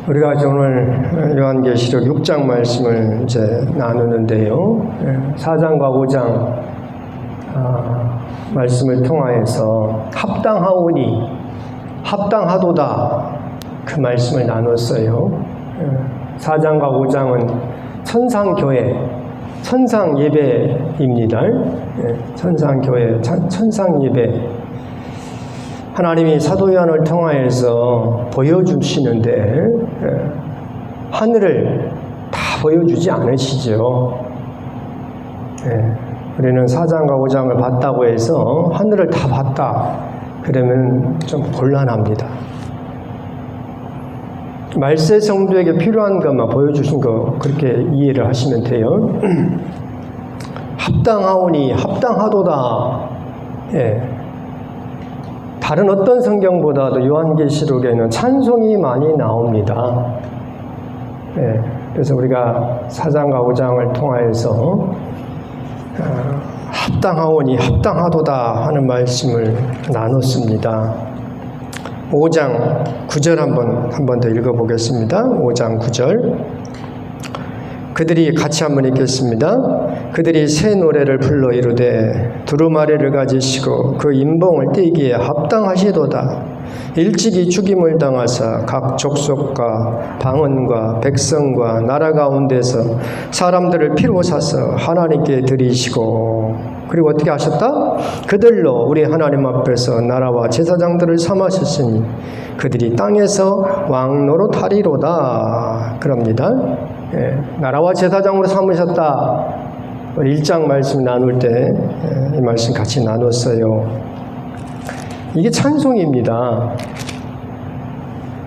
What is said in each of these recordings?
우리가 오늘 요한계시록 6장 말씀을 이제 나누는데요. 4장과 5장 말씀을 통하여서 합당하오니 합당하도다 그 말씀을 나눴어요. 4장과 5장은 천상교회, 천상예배입니다. 천상교회, 천상예배. 하나님이 사도 요한을 통하여서 보여주시는데 하늘을 다 보여주지 않으시죠. 우리는 4장과 5장을 봤다고 해서 하늘을 다 봤다 그러면 좀 곤란합니다. 말세 성도에게 필요한 것만 보여주신 거 그렇게 이해를 하시면 돼요. 합당하오니 합당하도다. 다른 어떤 성경보다도 요한계시록에는 찬송이 많이 나옵니다. 그래서 우리가 4장과 5장을 통하여서 합당하오니 합당하도다 하는 말씀을 나눴습니다. 5장 9절 한번 더 읽어보겠습니다. 5장 9절. 그들이 같이 한번 읽겠습니다. 그들이 새 노래를 불러 이르되 두루마리를 가지시고 그 인봉을 떼기에 합당하시도다. 일찍이 죽임을 당하사 각 족속과 방언과 백성과 나라 가운데서 사람들을 피로 사서 하나님께 드리시고, 그리고 어떻게 하셨다? 그들로 우리 하나님 앞에서 나라와 제사장들을 삼으셨으니 그들이 땅에서 왕노릇하리로다. 그럽니다. 나라와 제사장으로 삼으셨다. 1장 말씀 나눌 때 이 말씀 같이 나눴어요. 이게 찬송입니다.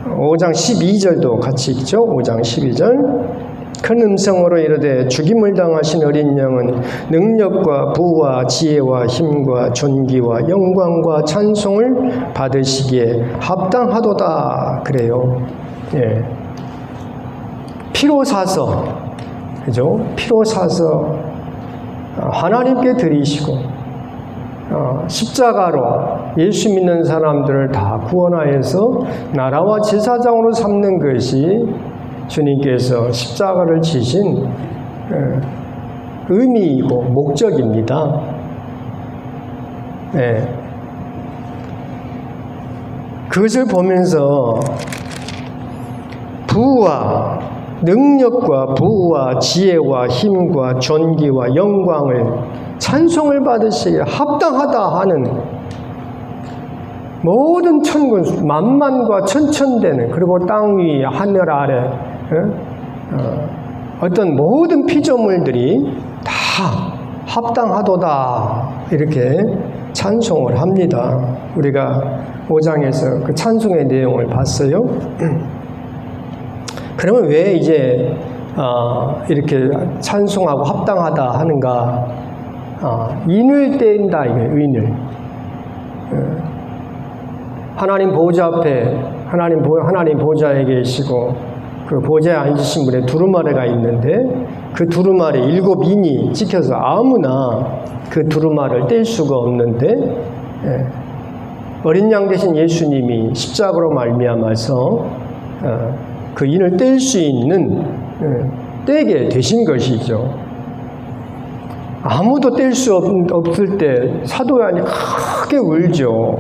5장 12절도 같이 읽죠. 5장 12절. 큰 음성으로 이르되 죽임을 당하신 어린 양은 능력과 부와 지혜와 힘과 존귀와 영광과 찬송을 받으시기에 합당하도다. 그래요. 피로 사서, 그죠? 피로 사서 하나님께 드리시고 십자가로 예수 믿는 사람들을 다 구원하여서 나라와 제사장으로 삼는 것이 주님께서 십자가를 지신 의미이고 목적입니다. 그것을 보면서 부와 능력과 부와 지혜와 힘과 존귀와 영광을 찬송을 받으시기에 합당하다 하는 모든 천군 만만과 천천대는, 그리고 땅 위 하늘 아래 어떤 모든 피조물들이 다 합당하도다 이렇게 찬송을 합니다. 우리가 5장에서 그 찬송의 내용을 봤어요. 그러면 왜 이제 이렇게 찬송하고 합당하다 하는가? 인을 떼인다 이거예요. 인을. 하나님 보좌 앞에 하나님 보좌에 계시고 그 보좌에 앉으신 분의 두루마리가 있는데 그 두루마리 7인이 찍혀서 아무나 그 두루마리를 뗄 수가 없는데 어린 양 대신 예수님이 십자가로 말미암아서 그 인을 뗄 수 있는 떼게 되신 것이죠. 아무도 뗄 수 없을 때 사도 요한이 크게 울죠.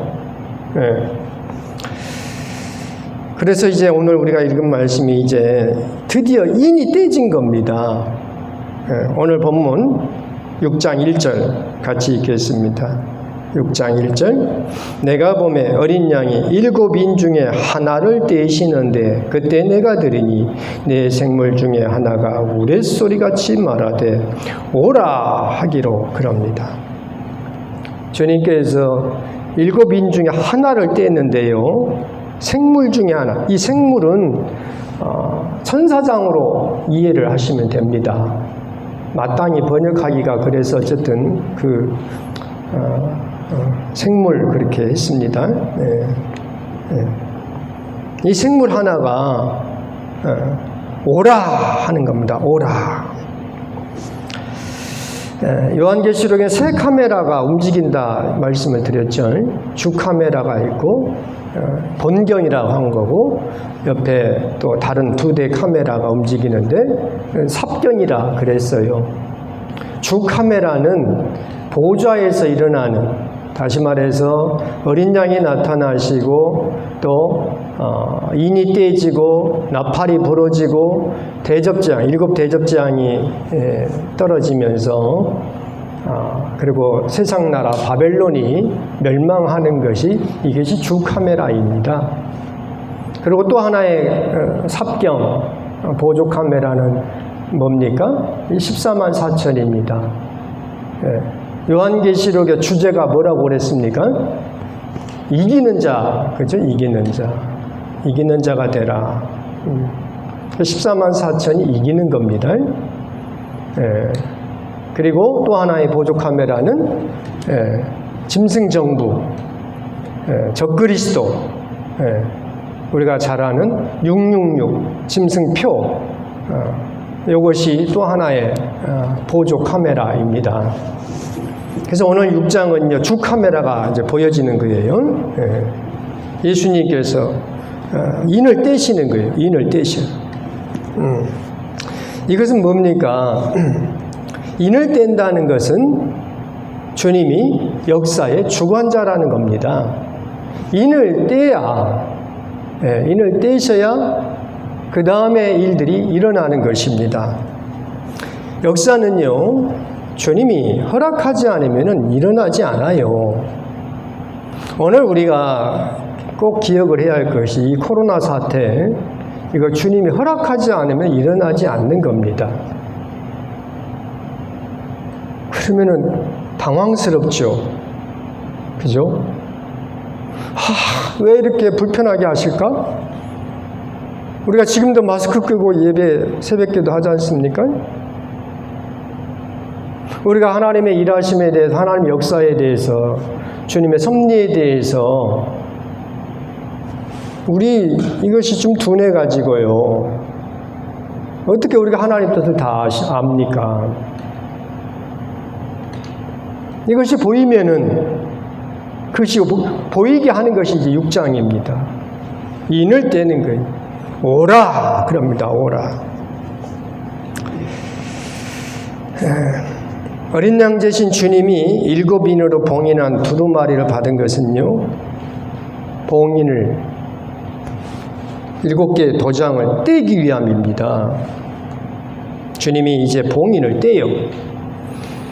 그래서 이제 오늘 우리가 읽은 말씀이 이제 드디어 인이 떼진 겁니다. 오늘 본문 6장 1절 같이 읽겠습니다. 6장 1절. 내가 보매 어린 양이 7인 중에 하나를 떼시는데 그때 내가 들으니 내 생물 중에 하나가 우레소리같이 말하되 오라 하기로 그럽니다. 주님께서 7인 중에 하나를 떼는데요, 생물 중에 하나, 이 생물은 천사장으로 이해를 하시면 됩니다. 마땅히 번역하기가 그래서 어쨌든 그 생물 그렇게 했습니다. 이 생물 하나가 오라 하는 겁니다. 오라. 요한계시록에 세 카메라가 움직인다 말씀을 드렸죠. 주 카메라가 있고 본경이라고 한 거고, 옆에 또 다른 2대 카메라가 움직이는데 삽경이라 그랬어요. 주 카메라는 보좌에서 일어나는, 다시 말해서 어린 양이 나타나시고 또 인이 떼지고 나팔이 부러지고 대접장, 7 대접장이 떨어지면서 그리고 세상 나라 바벨론이 멸망하는 것이, 이것이 주 카메라입니다. 그리고 또 하나의 삽경 보조 카메라는 뭡니까? 14만 4천입니다. 요한계시록의 주제가 뭐라고 그랬습니까? 이기는 자, 그죠? 이기는 자. 이기는 자가 되라. 14만 4천이 이기는 겁니다. 그리고 또 하나의 보조 카메라는 짐승정부, 적그리스도, 우리가 잘 아는 666 짐승표, 이것이 또 하나의 보조 카메라입니다. 그래서 오늘 6장은요, 주 카메라가 이제 보여지는 거예요. 예수님께서 인을 떼시는 거예요. 인을 떼셔. 이것은 뭡니까? 인을 뗀다는 것은 주님이 역사의 주관자라는 겁니다. 인을 떼야, 인을 떼셔야 그 다음에 일들이 일어나는 것입니다. 역사는요, 주님이 허락하지 않으면 일어나지 않아요. 오늘 우리가 꼭 기억을 해야 할 것이, 이 코로나 사태, 이거 주님이 허락하지 않으면 일어나지 않는 겁니다. 그러면은 당황스럽죠. 그죠? 왜 이렇게 불편하게 하실까? 우리가 지금도 마스크 끄고 예배, 새벽기도 하지 않습니까? 우리가 하나님의 일하심에 대해서, 하나님의 역사에 대해서, 주님의 섭리에 대해서 우리 이것이 좀 둔해가지고요. 어떻게 우리가 하나님 뜻을 다 압니까? 이것이 보이면은, 그것이 보이게 하는 것이 이제 6장입니다. 인을 떼는 거예요. 오라! 그럽니다. 오라. 어린 양 되신 주님이 7인으로 봉인한 두루마리를 받은 것은요, 봉인을 7개의 도장을 떼기 위함입니다. 주님이 이제 봉인을 떼요.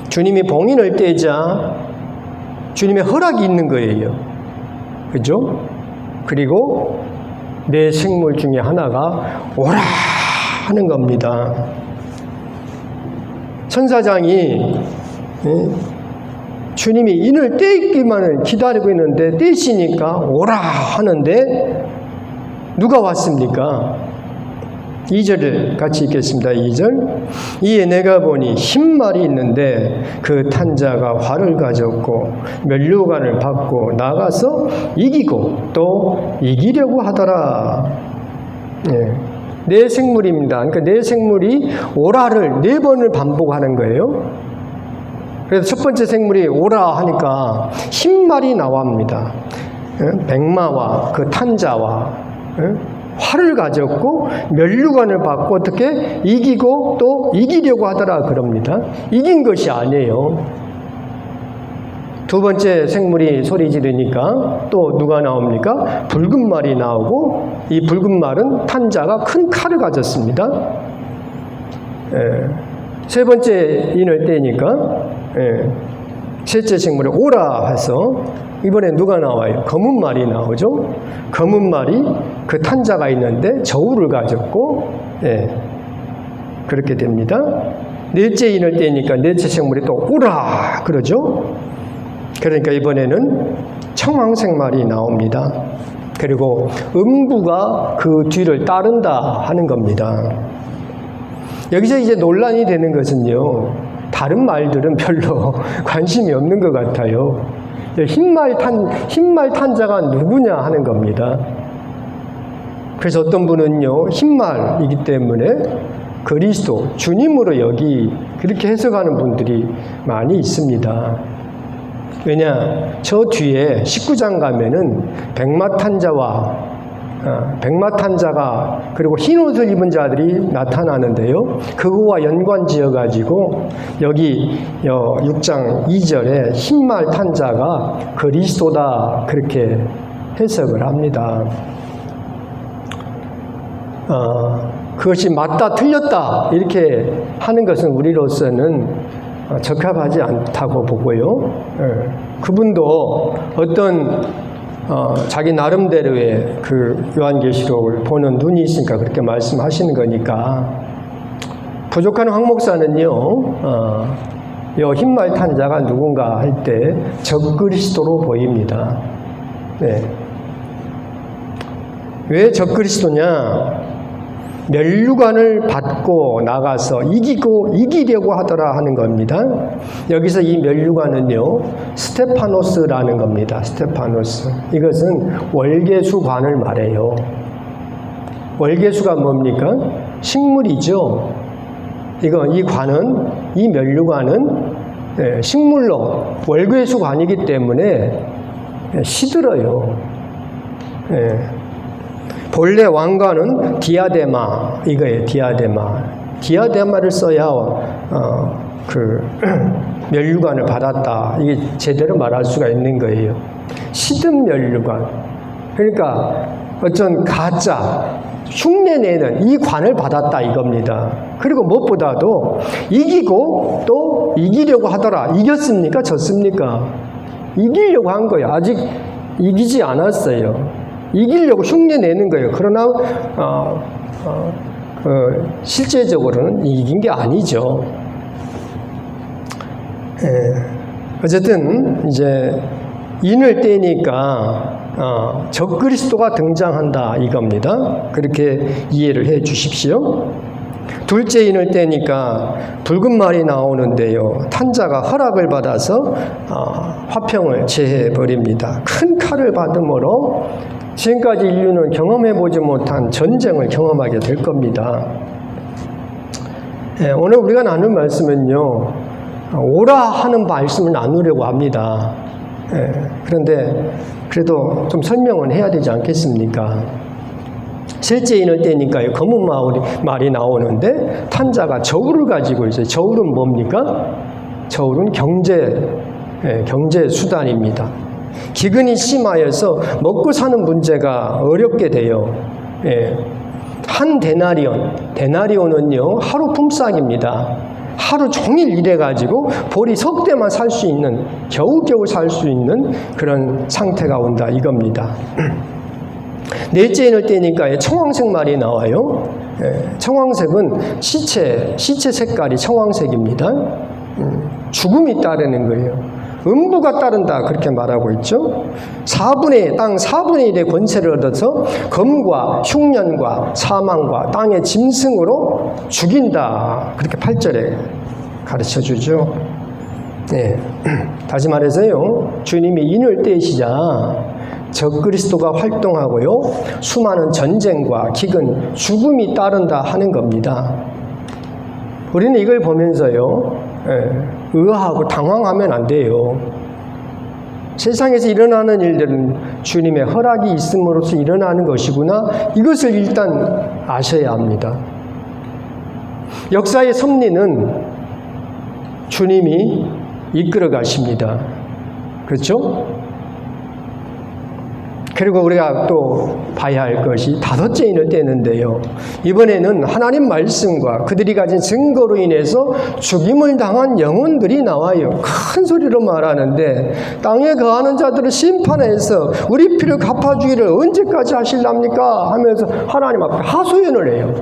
주님이 봉인을 떼자 주님의 허락이 있는 거예요. 그죠? 그리고 내 생물 중에 하나가 오라 하는 겁니다. 천사장이 주님이 인을 떼기만을 기다리고 있는데 떼시니까 오라 하는데 누가 왔습니까? 2절을 같이 읽겠습니다. 2절. 이에 내가 보니 흰 말이 있는데 그 탄자가 활을 가졌고 면류관을 받고 나가서 이기고 또 이기려고 하더라. 내 생물입니다. 그러니까 내 생물이 오라를 4번을 반복하는 거예요. 그래서 첫 번째 생물이 오라 하니까 흰 말이 나옵니다. 백마와 그 탄자와 활을 가졌고 면류관을 받고 어떻게 이기고 또 이기려고 하더라 그럽니다. 이긴 것이 아니에요. 두 번째 생물이 소리 지르니까 또 누가 나옵니까? 붉은 말이 나오고 이 붉은 말은 탄자가 큰 칼을 가졌습니다. 세 번째 인을 떼니까 셋째 생물이 오라 해서 이번에 누가 나와요? 검은 말이 나오죠. 검은 말이 그 탄자가 있는데 저울을 가졌고 그렇게 됩니다. 넷째 인을 떼니까 넷째 생물이 또 오라 그러죠. 그러니까 이번에는 청황색 말이 나옵니다. 그리고 음부가 그 뒤를 따른다 하는 겁니다. 여기서 이제 논란이 되는 것은요, 다른 말들은 별로 관심이 없는 것 같아요. 흰말 탄자가 누구냐 하는 겁니다. 그래서 어떤 분은요, 흰말이기 때문에 그리스도, 주님으로 그렇게 해석하는 분들이 많이 있습니다. 왜냐, 저 뒤에 19장 가면은 백마탄자가 그리고 흰 옷을 입은 자들이 나타나는데요. 그거와 연관 지어 가지고 여기 6장 2절에 흰말 탄 자가 그리스도다 그렇게 해석을 합니다. 그것이 맞다 틀렸다 이렇게 하는 것은 우리로서는 적합하지 않다고 보고요. 그분도 어떤 자기 나름대로의 그 요한계시록을 보는 눈이 있으니까 그렇게 말씀하시는 거니까. 부족한 황 목사는요, 요 흰말 탄 자가 누군가 할 때 적그리스도로 보입니다. 네. 왜 적그리스도냐? 면류관을 받고 나가서 이기려고 하더라 하는 겁니다. 여기서 이 면류관은요, 스테파노스라는 겁니다. 스테파노스. 이것은 월계수관을 말해요. 월계수가 뭡니까? 식물이죠. 이 관은, 이 면류관은 식물로 월계수관이기 때문에 시들어요. 본래 왕관은 디아데마 이거예요. 디아데마를 써야 그 면류관을 받았다. 이게 제대로 말할 수가 있는 거예요. 시든 면류관. 그러니까 어쩐 가짜 흉내내는 이 관을 받았다 이겁니다. 그리고 무엇보다도 이기고 또 이기려고 하더라. 이겼습니까? 졌습니까? 이기려고 한 거예요. 아직 이기지 않았어요. 이기려고 흉내내는 거예요. 그러나 실제적으로는 이긴 게 아니죠. 어쨌든 이제 인을 떼니까 적그리스도가 등장한다 이겁니다. 그렇게 이해를 해 주십시오. 둘째 인을 떼니까 붉은 말이 나오는데요. 탄자가 허락을 받아서 화평을 제해 버립니다. 큰 칼을 받음으로 지금까지 인류는 경험해보지 못한 전쟁을 경험하게 될 겁니다. 오늘 우리가 나눌 말씀은요, 오라 하는 말씀을 나누려고 합니다. 그런데 그래도 좀 설명은 해야 되지 않겠습니까? 셋째 인을 떼니까요, 검은 말이 나오는데 탄자가 저울을 가지고 있어요. 저울은 뭡니까? 저울은 경제 수단입니다. 기근이 심하여서 먹고 사는 문제가 어렵게 돼요. 한 데나리온은요, 하루 품삯입니다. 하루 종일 일해가지고 보리 석 대만 살 수 있는, 겨우겨우 살 수 있는 그런 상태가 온다 이겁니다. 넷째 인을 떼니까 청황색 말이 나와요. 청황색은 시체 색깔이 청황색입니다. 죽음이 따르는 거예요. 음부가 따른다 그렇게 말하고 있죠. 땅 4분의 1의 권세를 얻어서 검과 흉년과 사망과 땅의 짐승으로 죽인다 그렇게 8절에 가르쳐주죠. 다시 말해서요, 주님이 인을 떼시자 적그리스도가 활동하고요, 수많은 전쟁과 기근, 죽음이 따른다 하는 겁니다. 우리는 이걸 보면서요, 의아하고 당황하면 안 돼요. 세상에서 일어나는 일들은 주님의 허락이 있음으로써 일어나는 것이구나, 이것을 일단 아셔야 합니다. 역사의 섭리는 주님이 이끌어 가십니다. 그렇죠? 그리고 우리가 또 봐야 할 것이 다섯째 인을 떼는데요. 이번에는 하나님 말씀과 그들이 가진 증거로 인해서 죽임을 당한 영혼들이 나와요. 큰 소리로 말하는데, 땅에 거하는 자들을 심판해서 우리 피를 갚아주기를 언제까지 하실랍니까? 하면서 하나님 앞에 하소연을 해요.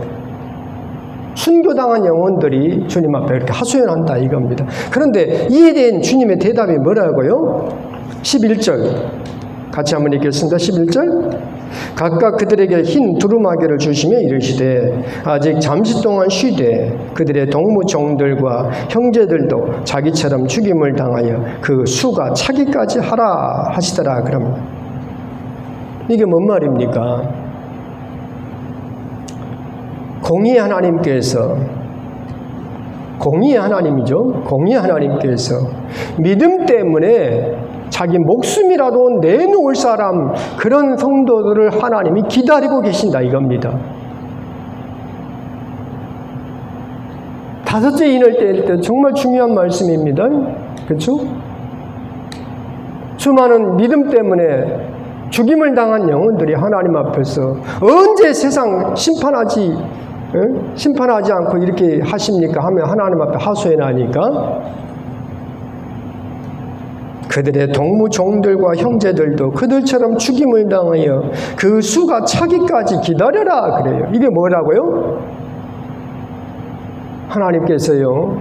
순교당한 영혼들이 주님 앞에 이렇게 하소연한다 이겁니다. 그런데 이에 대한 주님의 대답이 뭐라고요? 11절 같이 한번 읽겠습니다. 11절. 각각 그들에게 흰 두루마기를 주시며 이르시되 아직 잠시 동안 쉬되 그들의 동무종들과 형제들도 자기처럼 죽임을 당하여 그 수가 차기까지 하라 하시더라. 그럼 이게 뭔 말입니까? 공의의 하나님께서, 공의의 하나님이죠. 공의의 하나님께서 믿음 때문에 자기 목숨이라도 내놓을 사람, 그런 성도들을 하나님이 기다리고 계신다 이겁니다. 다섯째 인을 뗄 때 정말 중요한 말씀입니다. 그렇죠? 수많은 믿음 때문에 죽임을 당한 영혼들이 하나님 앞에서 언제 세상 심판하지 않고 이렇게 하십니까? 하면 하나님 앞에 하소연 하니까 그들의 동무 종들과 형제들도 그들처럼 죽임을 당하여 그 수가 차기까지 기다려라 그래요. 이게 뭐라고요? 하나님께서요,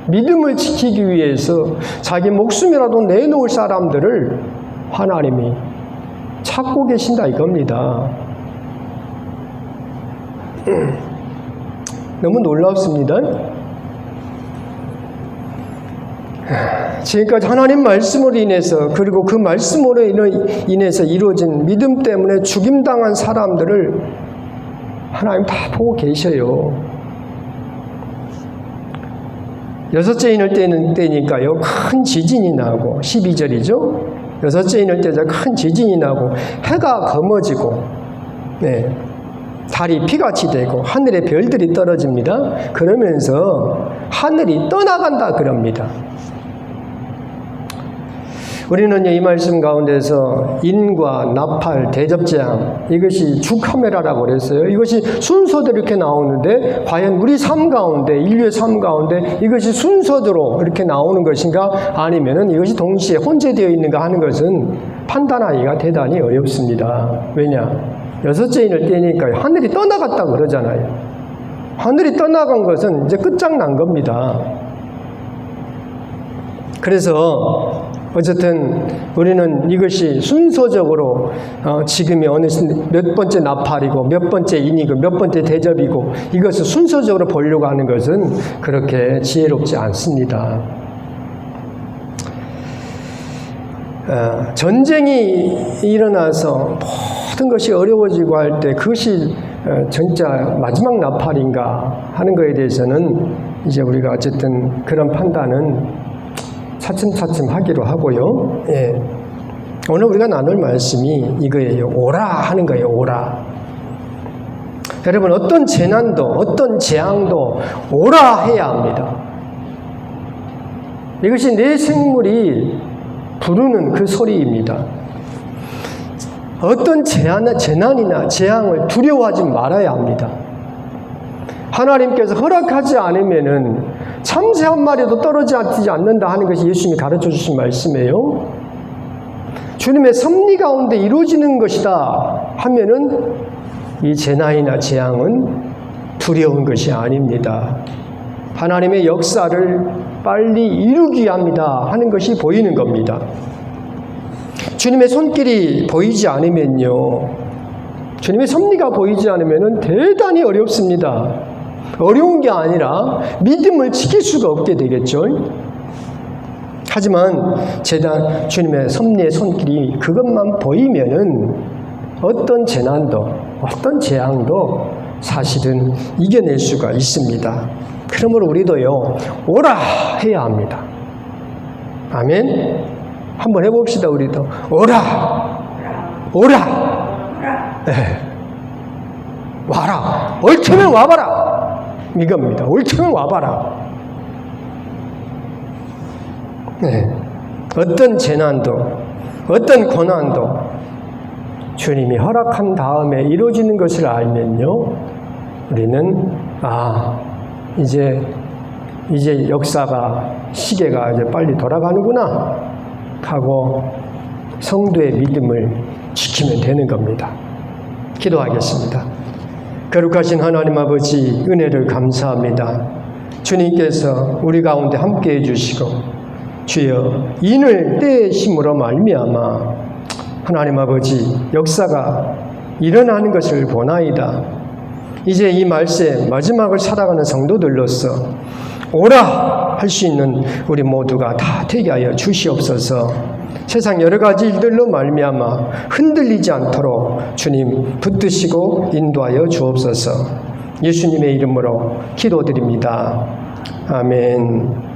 믿음을 지키기 위해서 자기 목숨이라도 내놓을 사람들을 하나님이 찾고 계신다 이겁니다. 너무 놀랍습니다. 지금까지 하나님 말씀으로 인해서, 그리고 그 말씀으로 인해서 이루어진 믿음 때문에 죽임당한 사람들을 하나님 다 보고 계셔요. 여섯째 인을 때니까요, 큰 지진이 나고, 12절이죠. 여섯째 인을 때자 큰 지진이 나고, 해가 검어지고, 달이 피같이 되고, 하늘에 별들이 떨어집니다. 그러면서 하늘이 떠나간다 그럽니다. 우리는 이 말씀 가운데서 인과 나팔, 대접재앙, 이것이 주카메라라고 그랬어요. 이것이 순서대로 이렇게 나오는데 과연 우리 삶 가운데, 인류의 삶 가운데 이것이 순서대로 이렇게 나오는 것인가, 아니면은 이것이 동시에 혼재되어 있는가 하는 것은 판단하기가 대단히 어렵습니다. 왜냐? 여섯째 인을 떼니까 하늘이 떠나갔다고 그러잖아요. 하늘이 떠나간 것은 이제 끝장난 겁니다. 그래서 어쨌든 우리는 이것이 순서적으로 지금이 어느 몇 번째 나팔이고 몇 번째 인이고 몇 번째 대접이고 이것을 순서적으로 보려고 하는 것은 그렇게 지혜롭지 않습니다. 전쟁이 일어나서 모든 것이 어려워지고 할 때 그것이 진짜 마지막 나팔인가 하는 것에 대해서는 이제 우리가 어쨌든 그런 판단은 차츰차츰 하기로 하고요. 오늘 우리가 나눌 말씀이 이거예요. 오라 하는 거예요. 오라. 여러분, 어떤 재난도 어떤 재앙도 오라 해야 합니다. 이것이 내 생물이 부르는 그 소리입니다. 어떤 재난이나 재앙을 두려워하지 말아야 합니다. 하나님께서 허락하지 않으면은 참새 한 마리도 떨어지지 않는다 하는 것이 예수님이 가르쳐 주신 말씀이에요. 주님의 섭리 가운데 이루어지는 것이다 하면은 이 재난이나 재앙은 두려운 것이 아닙니다. 하나님의 역사를 빨리 이루기 합니다 하는 것이 보이는 겁니다. 주님의 손길이 보이지 않으면요, 주님의 섭리가 보이지 않으면은 대단히 어렵습니다. 어려운 게 아니라 믿음을 지킬 수가 없게 되겠죠. 하지만 주님의 섭리의 손길이 그것만 보이면은 어떤 재난도 어떤 재앙도 사실은 이겨낼 수가 있습니다. 그러므로 우리도요, 오라 해야 합니다. 아멘. 한번 해봅시다. 우리도 오라, 오라, 와라. 옳다면 와봐라. 이겁니다. 옳다면 와봐라. 어떤 재난도 어떤 고난도 주님이 허락한 다음에 이루어지는 것을 알면요, 우리는 이제 역사가, 시계가 이제 빨리 돌아가는구나 하고 성도의 믿음을 지키면 되는 겁니다. 기도하겠습니다. 거룩하신 하나님 아버지, 은혜를 감사합니다. 주님께서 우리 가운데 함께해 주시고 주여 인을 떼심으로 말미암아 하나님 아버지 역사가 일어나는 것을 보나이다. 이제 이 말세 마지막을 살아가는 성도들로서 오라 할 수 있는 우리 모두가 다 되게 하여 주시옵소서. 세상 여러 가지 일들로 말미암아 흔들리지 않도록 주님 붙드시고 인도하여 주옵소서. 예수님의 이름으로 기도드립니다. 아멘.